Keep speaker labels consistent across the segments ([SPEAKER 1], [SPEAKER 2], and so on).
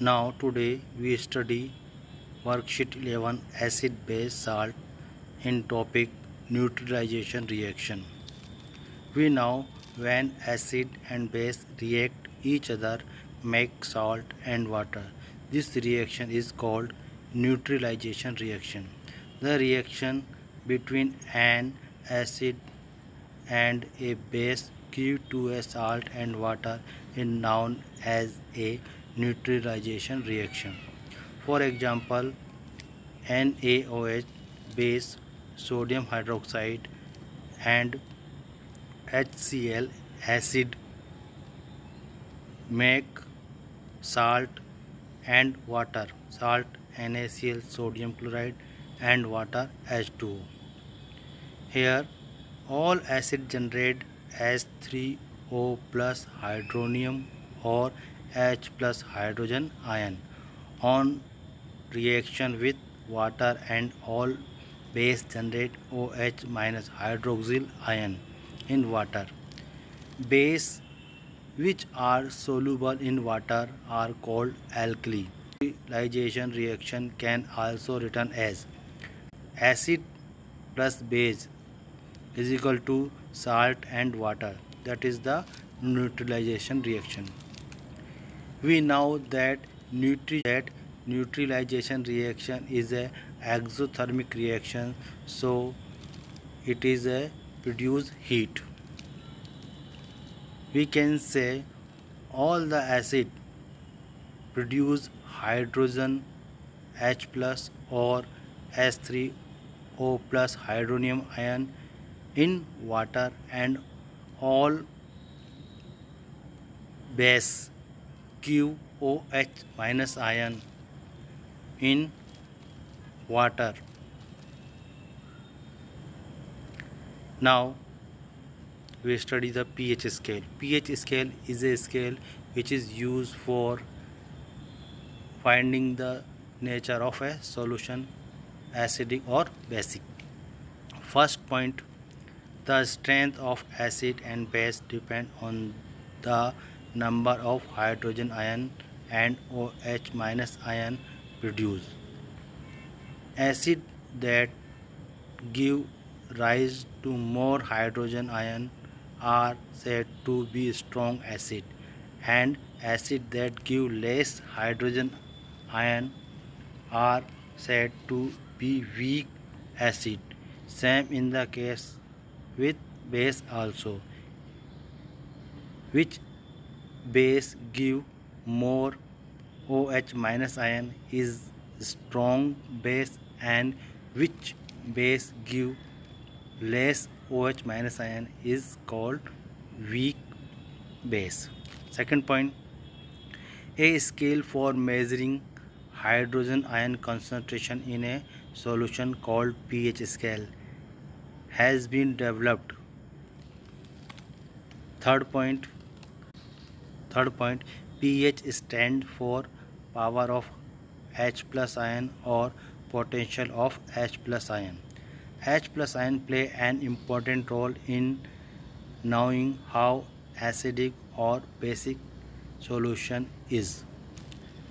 [SPEAKER 1] Now today we study worksheet 11 acid base salt in topic neutralization reaction. We know when acid and base react each other make salt and water. This reaction is called neutralization reaction. The reaction between an acid and a base give to a salt and water is known as a neutralization reaction. For example, NaOH base sodium hydroxide and HCl acid make salt and water, salt NaCl sodium chloride and water H2O. Here all acid generate H3O plus hydronium or H plus hydrogen ion on reaction with water, and all base generate OH minus hydroxyl ion in water. Base which are soluble in water are called alkali. Neutralization reaction can also written as acid plus base is equal to salt and water. That is the neutralization reaction. We know that neutralization reaction is a exothermic reaction, so it is a produce heat. We can say all the acid produce hydrogen H plus or H3O plus hydronium ion in water, and all base QOH minus ion in water. Now we study the pH scale. pH scale is a scale which is used for finding the nature of a solution, acidic or basic. First point, the strength of acid and base depend on the number of hydrogen ion and OH minus ion produced. Acid that give rise to more hydrogen ion are said to be strong acid, and acid that give less hydrogen ion are said to be weak acid. Same in the case with base also. Which base give more OH minus ion is strong base, and which base give less OH minus ion is called weak base. Second point, a scale for measuring hydrogen ion concentration in a solution called pH scale has been developed. Third point, pH stand for power of H plus ion or potential of H plus ion. H plus ion play an important role in knowing how acidic or basic solution is.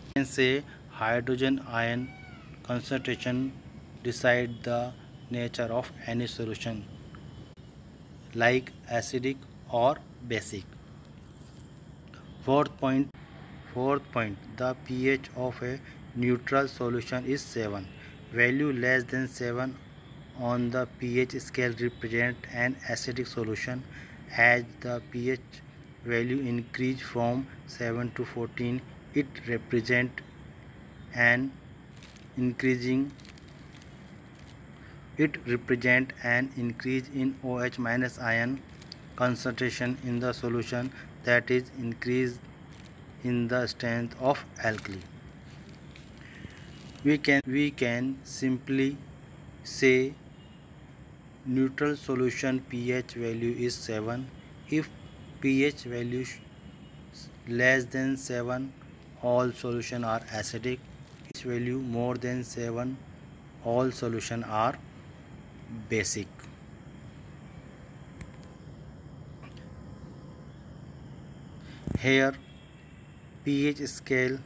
[SPEAKER 1] We can say hydrogen ion concentration decide the nature of any solution, like acidic or basic. Fourth point, the pH of a neutral solution is 7. Value less than 7 on the pH scale represent an acidic solution. As the pH value increase from 7 to 14, it represent an increase in OH minus ion concentration in the solution, that is increase in the strength of alkali. We can simply say neutral solution pH value is 7. If pH value less than 7, all solution are acidic. pH value more than 7, all solution are basic. Here pH scale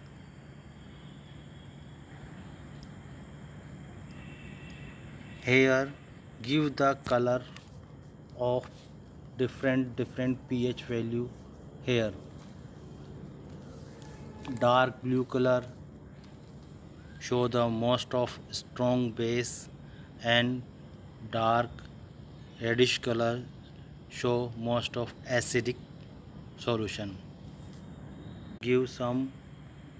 [SPEAKER 1] Here give the color of different pH value. Here dark blue color show the most of strong base, and dark reddish color show most of acidic solution. Give some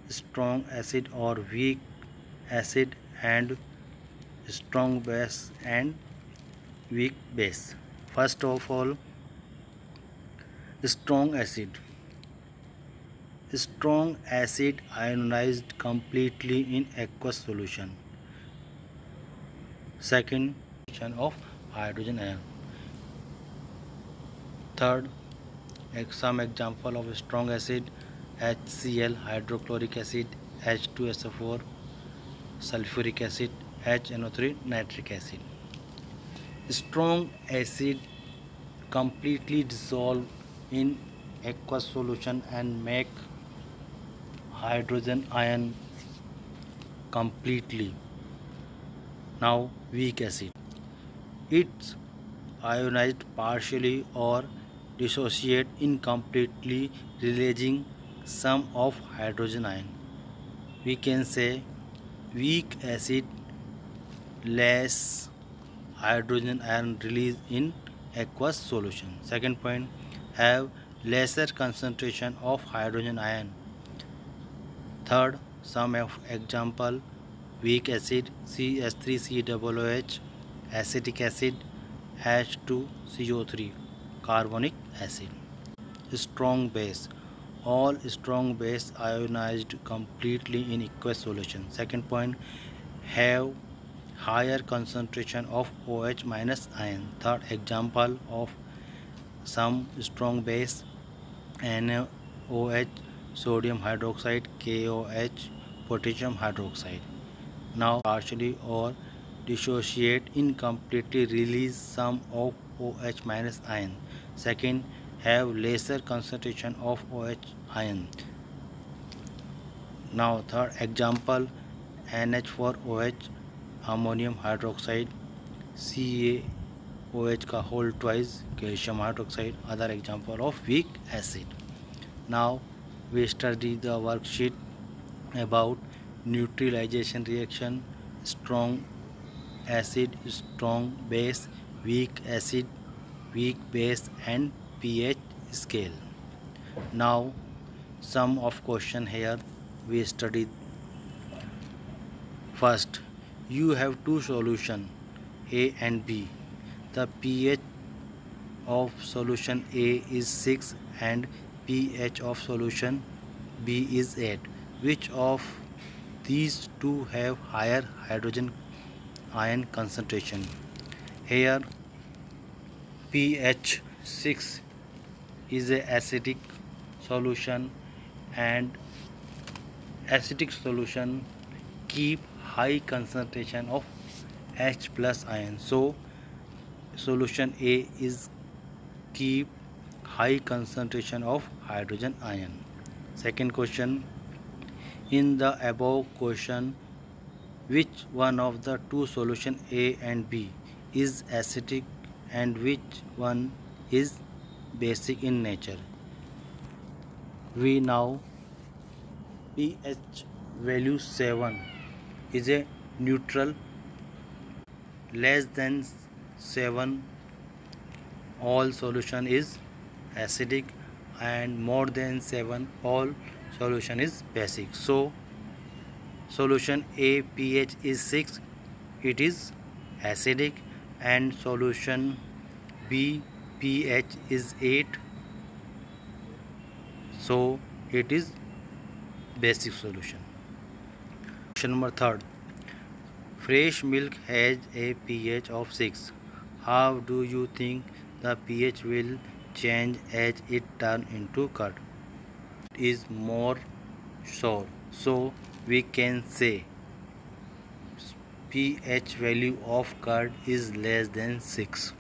[SPEAKER 1] strong acid or weak acid and strong base and weak base. First of all, strong acid. Strong acid ionized completely in aqueous solution. Second, of hydrogen ion. Third, some example of strong acid: HCl, hydrochloric acid, H2SO4, sulfuric acid, HNO3, nitric acid. Strong acid completely dissolve in aqueous solution and make hydrogen ion completely. Now weak acid. It's ionized partially or dissociate incompletely, releasing some of hydrogen ion. We can say weak acid less hydrogen ion release in aqueous solution. Second point, have lesser concentration of hydrogen ion. Third, some of example: weak acid CH3COOH, acetic acid H2CO3, carbonic acid. Strong base. All strong base ionized completely in aqueous solution. Second point, have higher concentration of OH minus ion. Third example of some strong base: NaOH, sodium hydroxide, KOH, potassium hydroxide. Now partially or dissociate incompletely, release some of OH minus ion. Second, have lesser concentration of OH ion. Now third example, NH4OH, ammonium hydroxide, CaOH का whole twice, calcium hydroxide. Other example of weak acid. Now we study the worksheet about neutralization reaction: strong acid, strong base, weak acid, weak base, and pH scale. Now some of question here we studied. First, you have two solution A and B. The pH of solution A is 6 and pH of solution B is 8. Which of these two have higher hydrogen ion concentration? Here pH 6 is a acidic solution, and acidic solution keep high concentration of H plus ion. So solution A is keep high concentration of hydrogen ion. Second question, in the above question, which one of the two solution A and B is acidic and which one is basic in nature? We now pH value 7 is a neutral. Less than 7 all solution is acidic, and more than 7 all solution is basic. So solution A pH is 6, it is acidic, and solution B pH is 8, so it is basic solution. Question number 3. Fresh milk has a pH of 6. How do you think the pH will change as it turns into curd? It is more sour, so we can say pH value of curd is less than 6.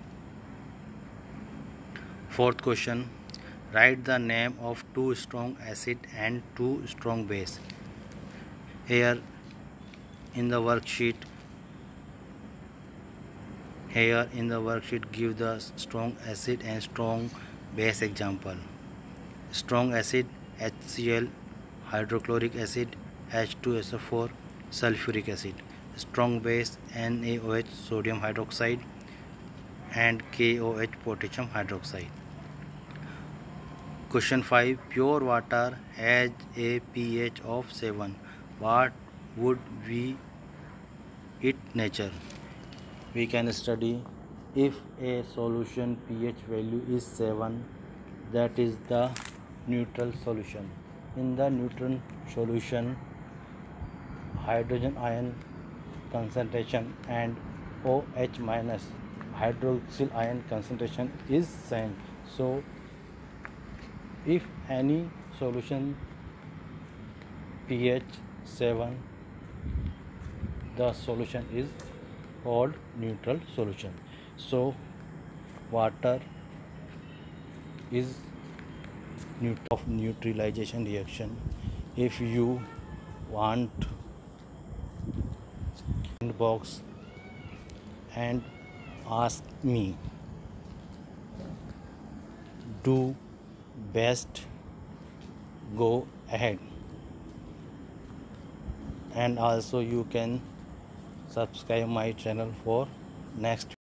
[SPEAKER 1] Fourth question, write the name of two strong acid and two strong base. Here in the worksheet Here in the worksheet give the strong acid and strong base example. Strong acid HCl, hydrochloric acid H2SO4, sulfuric acid. Strong base NaOH, sodium hydroxide, and KOH, potassium hydroxide. Question 5. Pure water has a pH of 7. What would be its nature? We can study if a solution pH value is 7, that is the neutral solution. In the neutral solution, hydrogen ion concentration and OH minus hydroxyl ion concentration is same. So if any solution pH 7, the solution is called neutral solution. So water is of neutralization reaction. If you want box and ask me, do best, go ahead. And also you can subscribe my channel for next